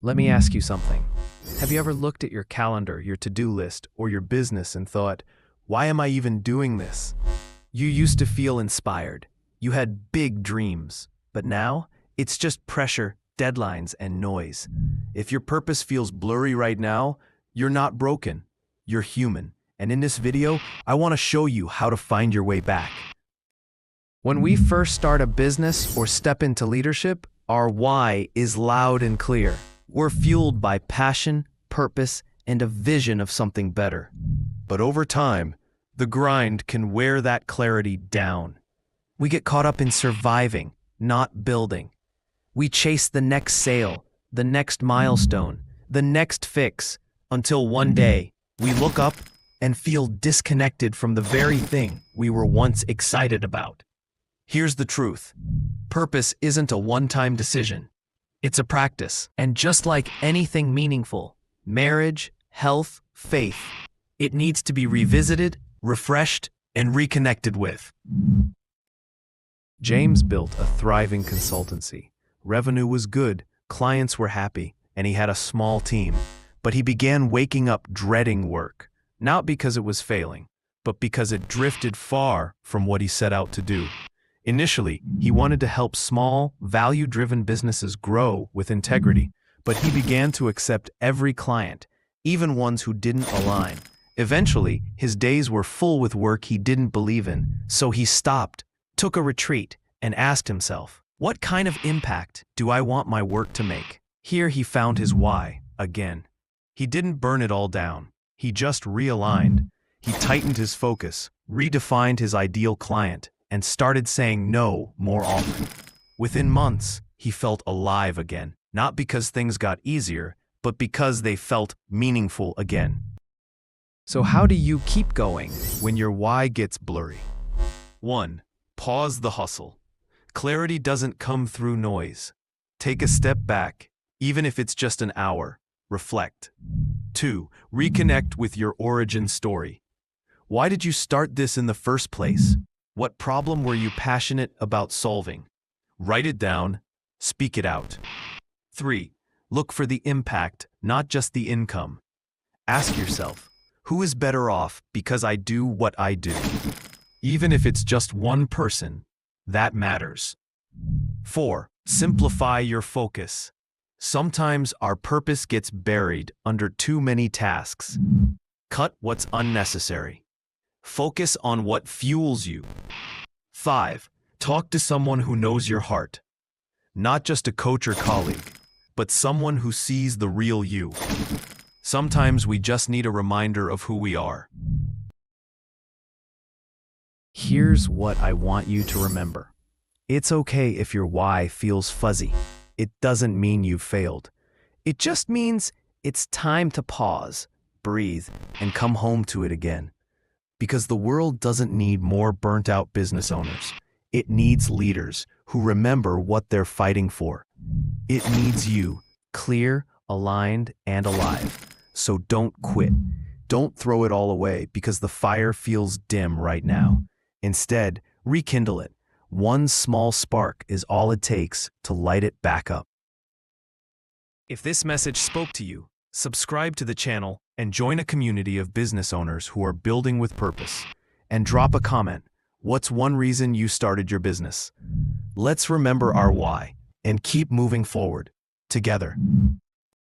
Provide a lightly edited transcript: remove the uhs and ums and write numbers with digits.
Let me ask you something. Have you ever looked at your calendar, your to-do list, or your business and thought, why am I even doing this? You used to feel inspired. You had big dreams. But now, it's just pressure, deadlines, and noise. If your purpose feels blurry right now, you're not broken. You're human. And in this video, I want to show you how to find your way back. When we first start a business or step into leadership, our why is loud and clear. We're fueled by passion, purpose, and a vision of something better. But over time, the grind can wear that clarity down. We get caught up in surviving, not building. We chase the next sale, the next milestone, the next fix, until one day we look up and feel disconnected from the very thing we were once excited about. Here's the truth. Purpose isn't a one-time decision. It's a practice. And just like anything meaningful, marriage, health, faith, it needs to be revisited, refreshed, and reconnected with. James built a thriving consultancy. Revenue was good, clients were happy, and he had a small team. But he began waking up dreading work, not because it was failing, but because it drifted far from what he set out to do. Initially, he wanted to help small, value-driven businesses grow with integrity, but he began to accept every client, even ones who didn't align. Eventually, his days were full with work he didn't believe in, so he stopped, took a retreat, and asked himself, what kind of impact do I want my work to make? Here he found his why, again. He didn't burn it all down. He just realigned. He tightened his focus, redefined his ideal client, and started saying no more often. Within months, he felt alive again, not because things got easier, but because they felt meaningful again. So how do you keep going when your why gets blurry? 1. Pause the hustle. Clarity doesn't come through noise. Take a step back, even if it's just an hour. Reflect. 2. Reconnect with your origin story. Why did you start this in the first place? What problem were you passionate about solving? Write it down, speak it out. 3. Look for the impact, not just the income. Ask yourself, who is better off because I do what I do? Even if it's just one person, that matters. 4. Simplify your focus. Sometimes our purpose gets buried under too many tasks. Cut what's unnecessary. Focus on what fuels you. 5. Talk to someone who knows your heart. Not just a coach or colleague, but someone who sees the real you. Sometimes we just need a reminder of who we are. Here's what I want you to remember. It's okay if your why feels fuzzy. It doesn't mean you've failed. It just means it's time to pause, breathe, and come home to it again. Because the world doesn't need more burnt-out business owners. It needs leaders who remember what they're fighting for. It needs you, clear, aligned, and alive. So don't quit. Don't throw it all away because the fire feels dim right now. Instead, rekindle it. One small spark is all it takes to light it back up. If this message spoke to you, subscribe to the channel and join a community of business owners who are building with purpose. And drop a comment. What's one reason you started your business? Let's remember our why and keep moving forward together.